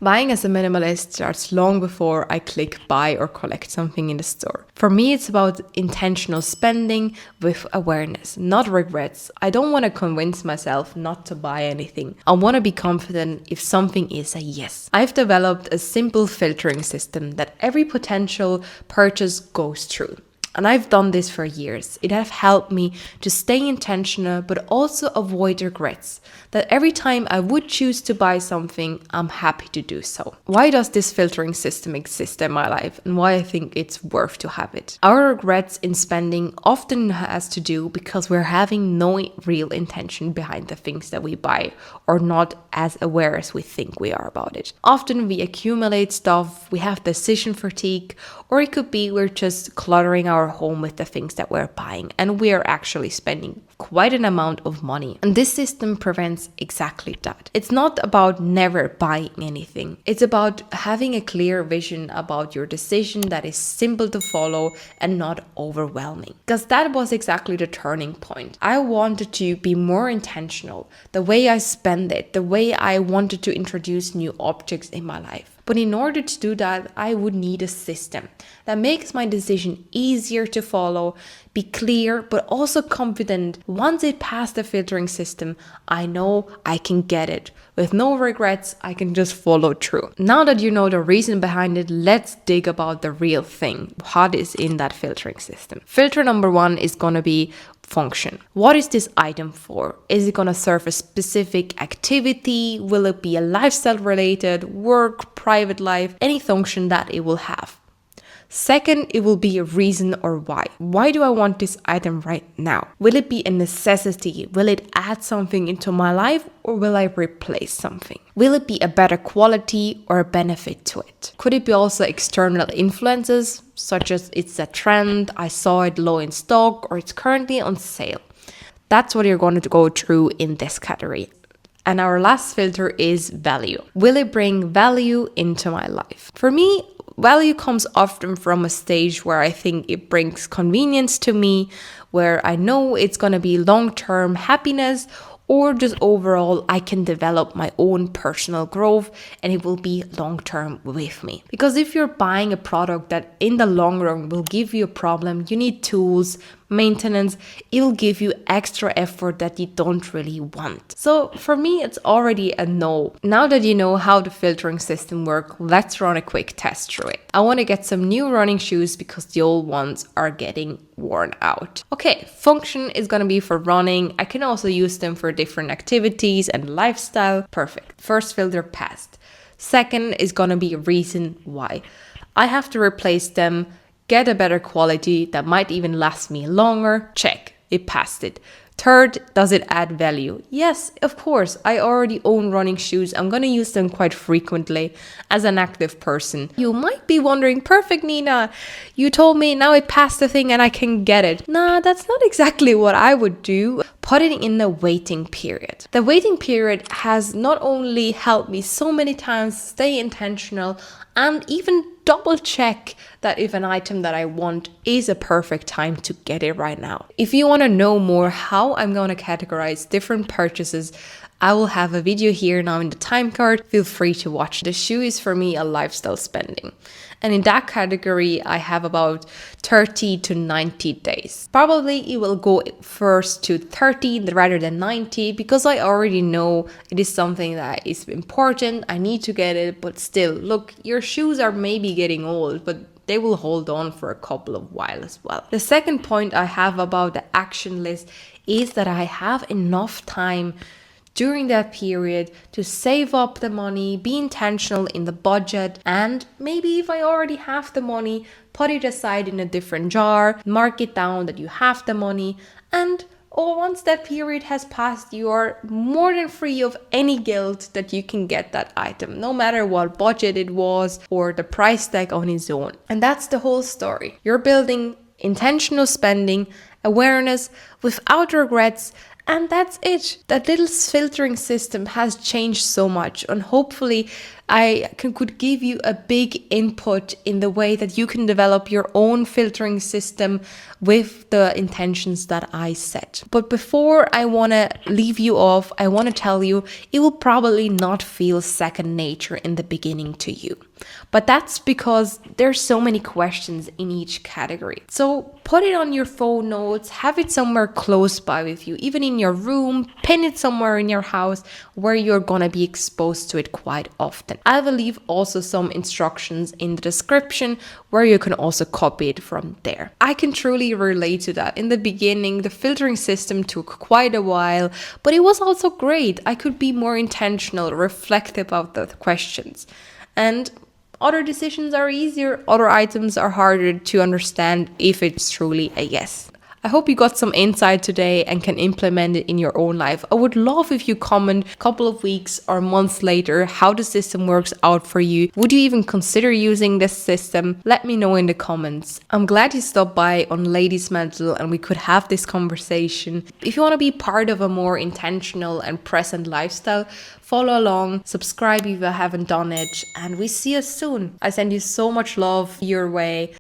Buying as a minimalist starts long before I click buy or collect something in the store. For me, it's about intentional spending with awareness, not regrets. I don't want to convince myself not to buy anything. I want to be confident if something is a yes. I've developed a simple filtering system that every potential purchase goes through. And I've done this for years. It has helped me to stay intentional, but also avoid regrets. That every time I would choose to buy something, I'm happy to do so. Why does this filtering system exist in my life and why I think it's worth to have it? Our regrets in spending often has to do because we're having no real intention behind the things that we buy or not as aware as we think we are about it. Often we accumulate stuff, we have decision fatigue, or it could be we're just cluttering our home with the things that we're buying and we are actually spending quite an amount of money. And this system prevents exactly that. It's not about never buying anything. It's about having a clear vision about your decision that is simple to follow and not overwhelming. Because that was exactly the turning point. I wanted to be more intentional. The way I spend it, the way I wanted to introduce new objects in my life. But in order to do that, I would need a system that makes my decision easier to follow, be clear, but also confident. Once it passed the filtering system, I know I can get it. With no regrets, I can just follow through. Now that you know the reason behind it, let's dig about the real thing. What is in that filtering system? Filter number 1 is going to be function. What is this item for? Is it going to serve a specific activity? Will it be a lifestyle related, work, private life, any function that it will have? Second, it will be a reason or why. Why do I want this item right now? Will it be a necessity? Will it add something into my life or will I replace something? Will it be a better quality or a benefit to it? Could it be also external influences, such as it's a trend, I saw it low in stock, or it's currently on sale? That's what you're going to go through in this category. And our last filter is value. Will it bring value into my life? For me, value comes often from a stage where I think it brings convenience to me, where I know it's going to be long-term happiness, or just overall I can develop my own personal growth and it will be long-term with me. Because if you're buying a product that in the long run will give you a problem, you need tools, maintenance, it'll give you extra effort that you don't really want. So for me, it's already a no. Now that you know how the filtering system works, let's run a quick test through it. I want to get some new running shoes because the old ones are getting worn out. Okay, function is going to be for running. I can also use them for different activities and lifestyle. Perfect. First filter passed. Second is going to be a reason why. I have to replace them, get a better quality that might even last me longer. Check, it passed it. Third, does it add value? Yes, of course. I already own running shoes. I'm going to use them quite frequently as an active person. You might be wondering, perfect, Nina. You told me now it passed the thing and I can get it. Nah, that's not exactly what I would do. Put it in the waiting period. The waiting period has not only helped me so many times stay intentional and even double check that if an item that I want is a perfect time to get it right now. If you want to know more how I'm going to categorize different purchases, I will have a video here now in the time card. Feel free to watch. The shoe is for me a lifestyle spending. And in that category, I have about 30 to 90 days. Probably it will go first to 30 rather than 90 because I already know it is something that is important. I need to get it, but still, look, your shoes are maybe getting old, but they will hold on for a couple of while as well. The second point I have about the action list is that I have enough time during that period to save up the money, be intentional in the budget, and maybe if I already have the money, put it aside in a different jar, mark it down that you have the money, and once that period has passed, you are more than free of any guilt that you can get that item, no matter what budget it was or the price tag on its own. And that's the whole story. You're building intentional spending, awareness without regrets, and that's it. That little filtering system has changed so much, and hopefully could give you a big input in the way that you can develop your own filtering system with the intentions that I set. But before I want to leave you off, I want to tell you it will probably not feel second nature in the beginning to you. But that's because there's so many questions in each category. So put it on your phone notes, have it somewhere close by with you, even in your room, pin it somewhere in your house where you're gonna be exposed to it quite often. I will leave also some instructions in the description where you can also copy it from there. I can truly relate to that. In the beginning, the filtering system took quite a while, but it was also great. I could be more intentional, reflect about the questions. And other decisions are easier, other items are harder to understand if it's truly a yes. I hope you got some insight today and can implement it in your own life. I would love if you comment a couple of weeks or months later how the system works out for you. Would you even consider using this system? Let me know in the comments. I'm glad you stopped by on Ladies Mental and we could have this conversation. If you want to be part of a more intentional and present lifestyle, follow along, subscribe if you haven't done it, and we see you soon. I send you so much love your way.